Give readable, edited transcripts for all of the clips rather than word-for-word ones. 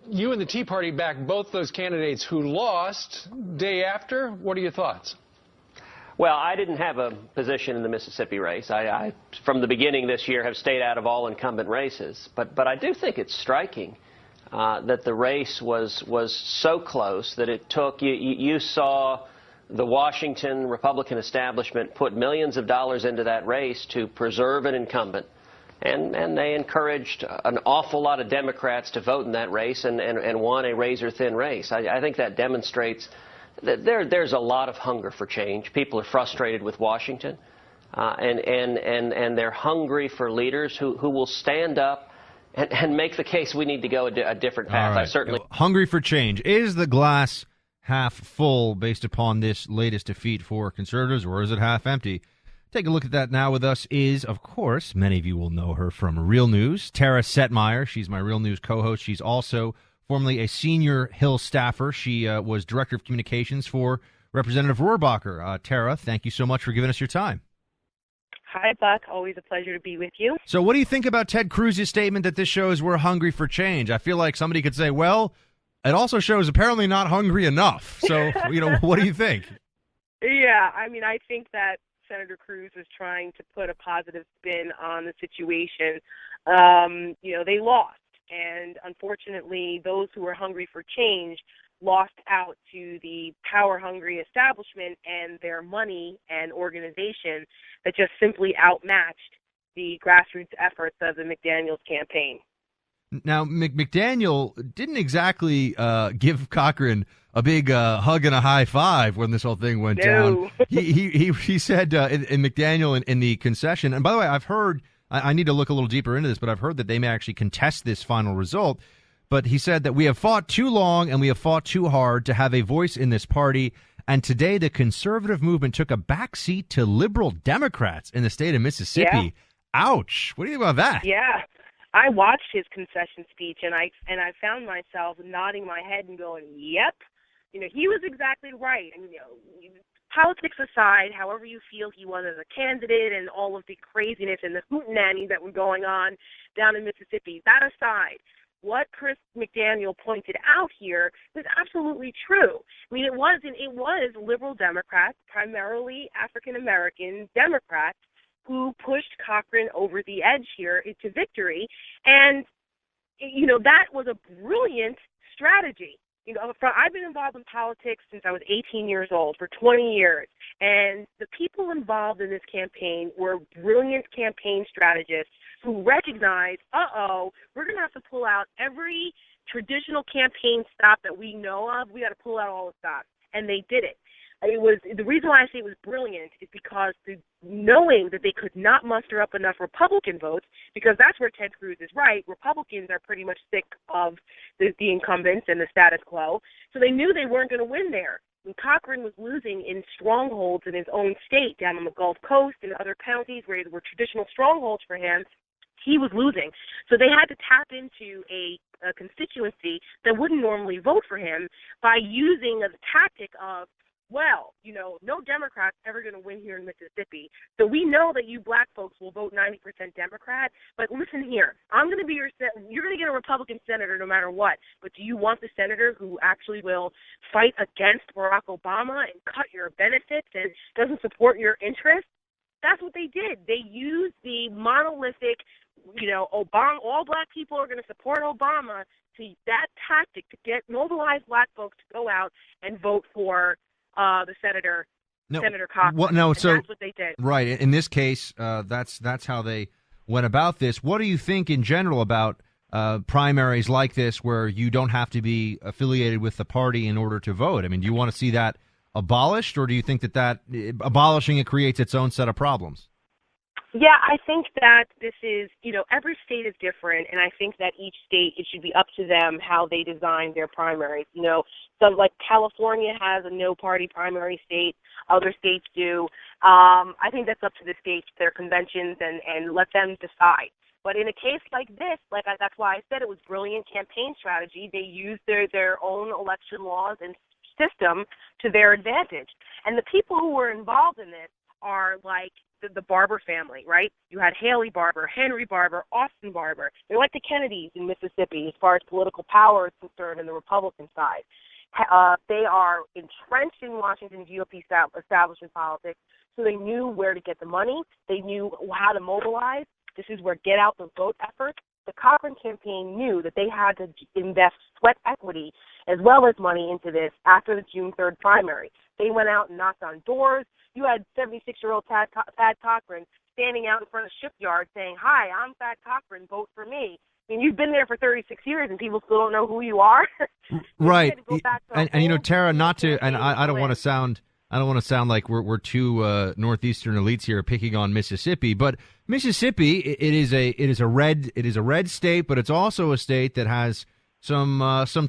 you and the Tea Party backed both those candidates who lost day after. What are your thoughts? Well, I didn't have a position in the Mississippi race. I from the beginning this year, have stayed out of all incumbent races. But I do think it's striking that the race was so close that it took, you saw the Washington Republican establishment put millions of dollars into that race to preserve an incumbent. And they encouraged an awful lot of Democrats to vote in that race and won a razor-thin race. I think that demonstrates that there's a lot of hunger for change. People are frustrated with Washington, and they're hungry for leaders who will stand up and make the case we need to go a different path. Right. I certainly hungry for change. Is the glass half full based upon this latest defeat for conservatives, or is it half empty? Take a look at that now. With us is, of course, many of you will know her from Real News, Tara Setmeyer. She's my Real News co-host. She's also formerly a senior Hill staffer. She was director of communications for Representative Rohrabacher. Tara, thank you so much for giving us your time. Hi, Buck. Always a pleasure to be with you. So what do you think about Ted Cruz's statement that this shows we're hungry for change? I feel like somebody could say, well, it also shows apparently not hungry enough. So, what do you think? Yeah, I mean, I think that Senator Cruz is trying to put a positive spin on the situation. They lost. And unfortunately, those who were hungry for change lost out to the power-hungry establishment and their money and organization that just simply outmatched the grassroots efforts of the McDaniels campaign. Now, McDaniel didn't exactly give Cochran a big hug and a high five when this whole thing went down. He said in McDaniel in the concession, and by the way, I've heard, I need to look a little deeper into this, but I've heard that they may actually contest this final result. But he said that we have fought too long and we have fought too hard to have a voice in this party. And today the conservative movement took a backseat to liberal Democrats in the state of Mississippi. Yeah. Ouch. What do you think about that? Yeah. I watched his concession speech and I found myself nodding my head and going, yep. He was exactly right. And, politics aside, however you feel he was as a candidate and all of the craziness and the hootenanny that was going on down in Mississippi, that aside, what Chris McDaniel pointed out here was absolutely true. I mean, it was liberal Democrats, primarily African-American Democrats, who pushed Cochran over the edge here into victory. And, that was a brilliant strategy. I've been involved in politics since I was 18 years old, for 20 years. And the people involved in this campaign were brilliant campaign strategists who recognized, we're going to have to pull out every traditional campaign stop that we know of. We got to pull out all the stops. And they did it. The reason why I say it was brilliant is because knowing that they could not muster up enough Republican votes, because that's where Ted Cruz is right. Republicans are pretty much sick of the incumbents and the status quo. So they knew they weren't going to win there. And Cochran was losing in strongholds in his own state, down on the Gulf Coast and other counties where there were traditional strongholds for him. He was losing. So they had to tap into a constituency that wouldn't normally vote for him by using the tactic of, no Democrat's ever going to win here in Mississippi. So we know that you black folks will vote 90% Democrat. But listen here, you're going to get a Republican senator no matter what. But do you want the senator who actually will fight against Barack Obama and cut your benefits and doesn't support your interests? That's what they did. They used the monolithic, Obama, all black people are going to support Obama, to that tactic to mobilize black folks to go out and vote for Senator Cochran. That's what they did. Right. In this case, that's how they went about this. What do you think in general about primaries like this, where you don't have to be affiliated with the party in order to vote? I mean, do you want to see that abolished, or do you think that abolishing it creates its own set of problems? Yeah, I think that this is, every state is different, and I think that each state, it should be up to them how they design their primaries. So like California has a no-party primary state, other states do. I think that's up to the states, their conventions, and let them decide. But in a case like this, that's why I said it was brilliant campaign strategy. They used their own election laws and system to their advantage. And the people who were involved in this are like the Barber family, right? You had Haley Barber, Henry Barber, Austin Barber. They're like the Kennedys in Mississippi as far as political power is concerned in the Republican side. They are entrenched in Washington GOP establishment politics, so they knew where to get the money. They knew how to mobilize. This is where get out the vote efforts. The Cochran campaign knew that they had to invest sweat equity as well as money into this after the June 3rd primary. They went out and knocked on doors. You had 76-year-old Thad Cochran standing out in front of Shipyard saying, "Hi, I'm Thad Cochran, vote for me." I mean, you've been there for 36 years and people still don't know who you are. Right. And Tara, not to, and I don't want to sound, like we're two northeastern elites here picking on Mississippi, but Mississippi, it is a red state, but it's also a state that has some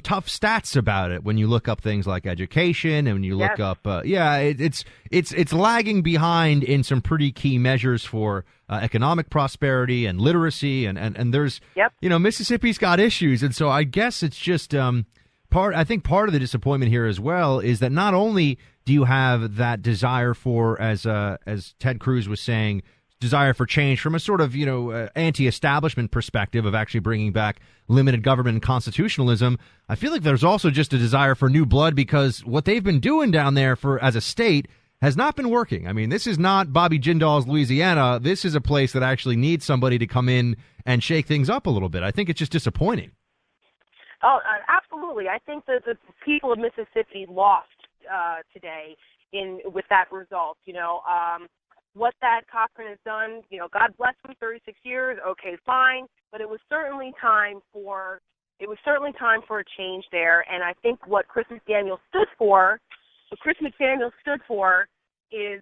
tough stats about it when you look up things like education and when you look up it's lagging behind in some pretty key measures for economic prosperity and literacy and there's Mississippi's got issues, and so I guess it's just I think part of the disappointment here as well is that not only do you have that desire for, as Ted Cruz was saying, desire for change from a sort of, anti-establishment perspective of actually bringing back limited government and constitutionalism, I feel like there's also just a desire for new blood because what they've been doing down there as a state has not been working. I mean, this is not Bobby Jindal's Louisiana. This is a place that actually needs somebody to come in and shake things up a little bit. I think it's just disappointing. Oh, absolutely. I think that the people of Mississippi lost today with that result. What that Cochran has done, God bless him, 36 years, okay, fine, but it was certainly time for a change there. And I think what Chris McDaniel stood for is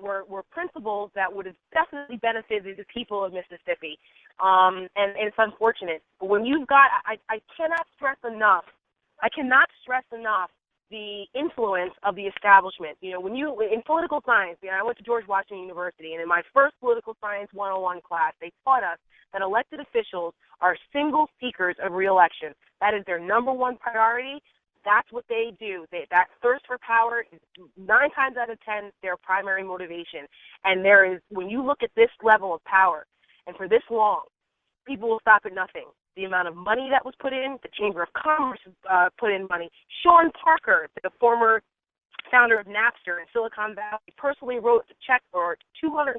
were principles that would have definitely benefited the people of Mississippi. And it's unfortunate. But when you've got, I cannot stress enough the influence of the establishment. When you, in political science, I went to George Washington University, and in my first political science 101 class, they taught us that elected officials are single seekers of reelection. That is their number one priority. That's what they do. That thirst for power is 9 times out of 10 their primary motivation. And when you look at this level of power, and for this long, people will stop at nothing. The amount of money that was put in, the Chamber of Commerce put in money. Sean Parker, the former founder of Napster in Silicon Valley, personally wrote a check for $250,000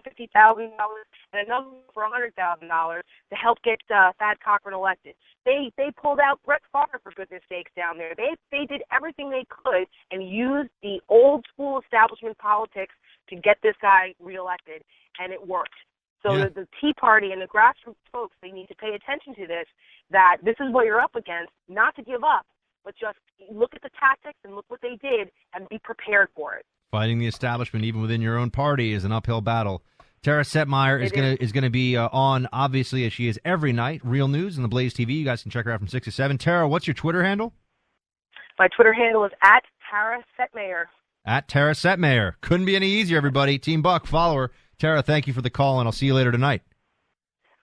and another for $100,000 to help get Thad Cochran elected. They pulled out Brett Favre, for goodness sakes, down there. They did everything they could and used the old school establishment politics to get this guy reelected, and it worked. So the Tea Party and the grassroots folks, they need to pay attention to this, that this is what you're up against, not to give up, but just look at the tactics and look what they did and be prepared for it. Fighting the establishment, even within your own party, is an uphill battle. Tara Setmeyer is gonna be on, obviously, as she is every night, Real News on the Blaze TV. You guys can check her out from 6 to 7. Tara, what's your Twitter handle? My Twitter handle is @Tara Setmeyer. @Tara Setmeyer. Couldn't be any easier, everybody. Team Buck, follow her. Tara, thank you for the call, and I'll see you later tonight.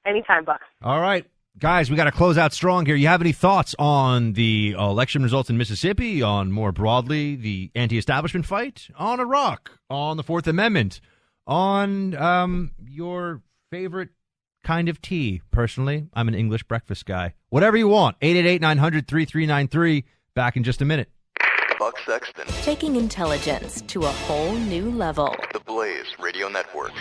Anytime, Buck. All right. Guys, we got to close out strong here. You have any thoughts on the election results in Mississippi, on more broadly the anti-establishment fight, on Iraq, on the Fourth Amendment, on your favorite kind of tea? Personally, I'm an English breakfast guy. Whatever you want. 888-900-3393. Back in just a minute. Buck Sexton. Taking intelligence to a whole new level. The Blaze Radio Network.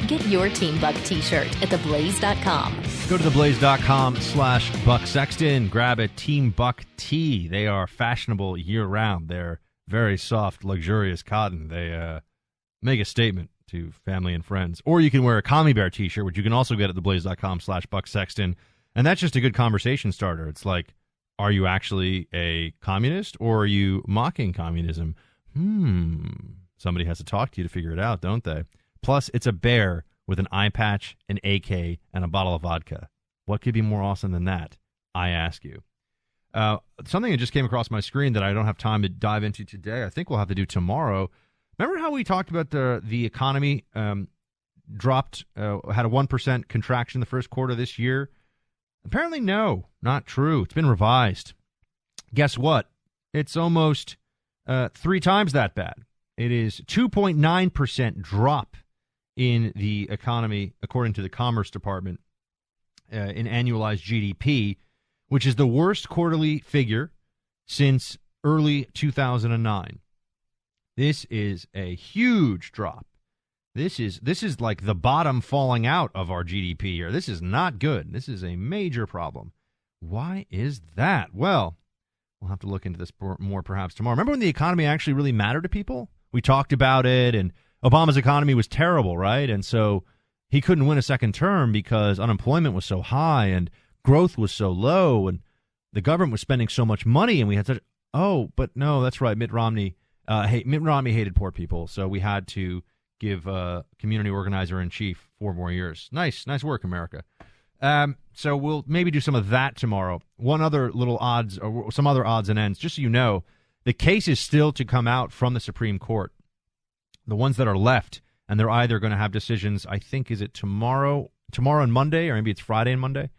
Get your Team Buck t-shirt at theblaze.com. Go to theblaze.com/Buck Sexton. Grab a Team Buck tee. They are fashionable year-round. They're very soft, luxurious cotton. They make a statement to family and friends. Or you can wear a Commie Bear t-shirt, which you can also get at theblaze.com/Buck Sexton. And that's just a good conversation starter. It's like, are you actually a communist or are you mocking communism? Somebody has to talk to you to figure it out, don't they? Plus, it's a bear with an eye patch, an AK, and a bottle of vodka. What could be more awesome than that, I ask you? Something that just came across my screen that I don't have time to dive into today, I think we'll have to do tomorrow. Remember how we talked about the economy dropped, had a 1% contraction the first quarter of this year? Apparently, no, not true. It's been revised. Guess what? It's almost 3 times that bad. It is 2.9% drop in the economy, according to the Commerce Department, in annualized GDP, which is the worst quarterly figure since early 2009. This is a huge drop. This is like the bottom falling out of our GDP here. This is not good. This is a major problem. Why is that? Well, we'll have to look into this more perhaps tomorrow. Remember when the economy actually really mattered to people? We talked about it, and Obama's economy was terrible, right? And so he couldn't win a second term because unemployment was so high and growth was so low, and the government was spending so much money, and we had such. Oh, but no, that's right. Mitt Romney hated poor people, so we had to give community organizer in chief 4 more years. Nice work, America. So we'll maybe do some of that tomorrow. One other little odds, or some other odds and ends, just so you know, the case is still to come out from the Supreme Court. The ones that are left, and they're either going to have decisions, I think, is it tomorrow and Monday, or maybe it's Friday and Monday?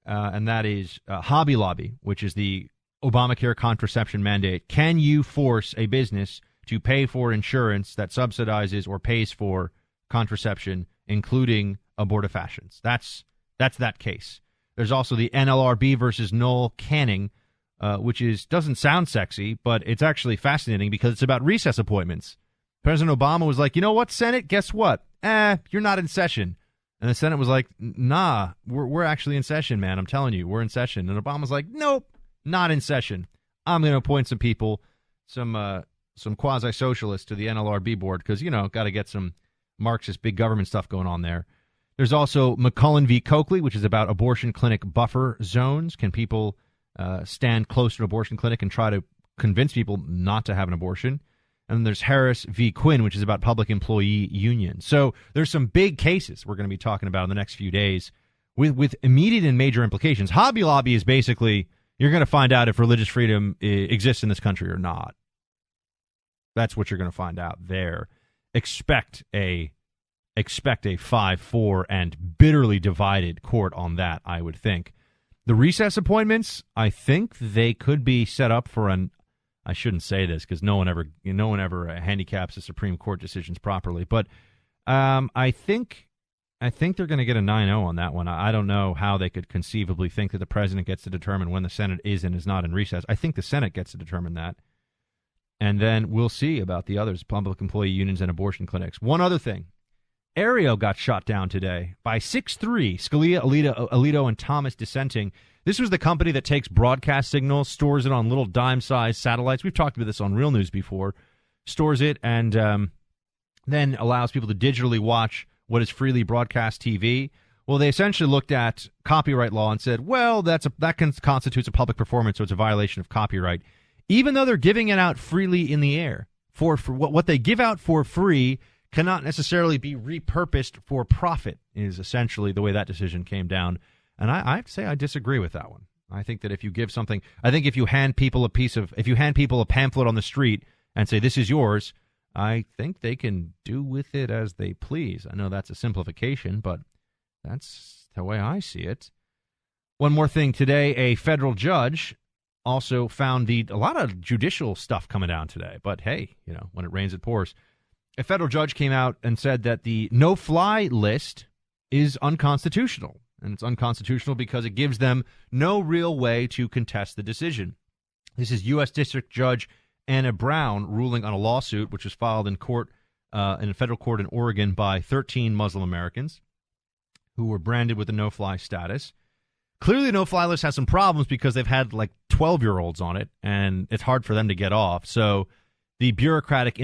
And that is Hobby Lobby, which is the Obamacare contraception mandate. Can you force a business to pay for insurance that subsidizes or pays for contraception, including abortifacients? That's that case. There's also the NLRB versus Noel Canning, which doesn't sound sexy, but it's actually fascinating because it's about recess appointments. President Obama was like, you know what, Senate? Guess what? You're not in session. And the Senate was like, nah, we're actually in session, man. I'm telling you, we're in session. And Obama's like, nope, not in session. I'm going to appoint some people, some quasi-socialists to the NLRB board because, got to get some Marxist big government stuff going on there. There's also McCullen v. Coakley, which is about abortion clinic buffer zones. Can people stand close to an abortion clinic and try to convince people not to have an abortion? And then there's Harris v. Quinn, which is about public employee unions. So there's some big cases we're going to be talking about in the next few days with immediate and major implications. Hobby Lobby is basically, you're going to find out if religious freedom exists in this country or not. That's what you're going to find out there. Expect a 5-4 and bitterly divided court on that, I would think. The recess appointments, I think they could be set up for I shouldn't say this because no one ever handicaps the Supreme Court decisions properly, but I think they're going to get a 9-0 on that one. I don't know how they could conceivably think that the president gets to determine when the Senate is and is not in recess. I think the Senate gets to determine that. And then we'll see about the others, public employee unions and abortion clinics. One other thing. Aereo got shot down today by 6-3, Scalia, Alito, and Thomas dissenting. This was the company that takes broadcast signals, stores it on little dime-sized satellites. We've talked about this on Real News before. Stores it and then allows people to digitally watch what is freely broadcast TV. Well, they essentially looked at copyright law and said, well, that constitutes a public performance, so it's a violation of copyright. Even though they're giving it out freely in the air. For what they give out for free cannot necessarily be repurposed for profit, is essentially the way that decision came down. And I have to say I disagree with that one. I think that if you give something, if you hand people a pamphlet on the street and say, this is yours, I think they can do with it as they please. I know that's a simplification, but that's the way I see it. One more thing today, a federal judge also found a lot of judicial stuff coming down today. But hey, when it rains, it pours. A federal judge came out and said that the no-fly list is unconstitutional. And it's unconstitutional because it gives them no real way to contest the decision. This is U.S. District Judge Anna Brown ruling on a lawsuit which was filed in court, in a federal court in Oregon by 13 Muslim Americans who were branded with the no-fly status. Clearly, the no-fly list has some problems because they've had like 12-year-olds on it, and it's hard for them to get off. So the bureaucratic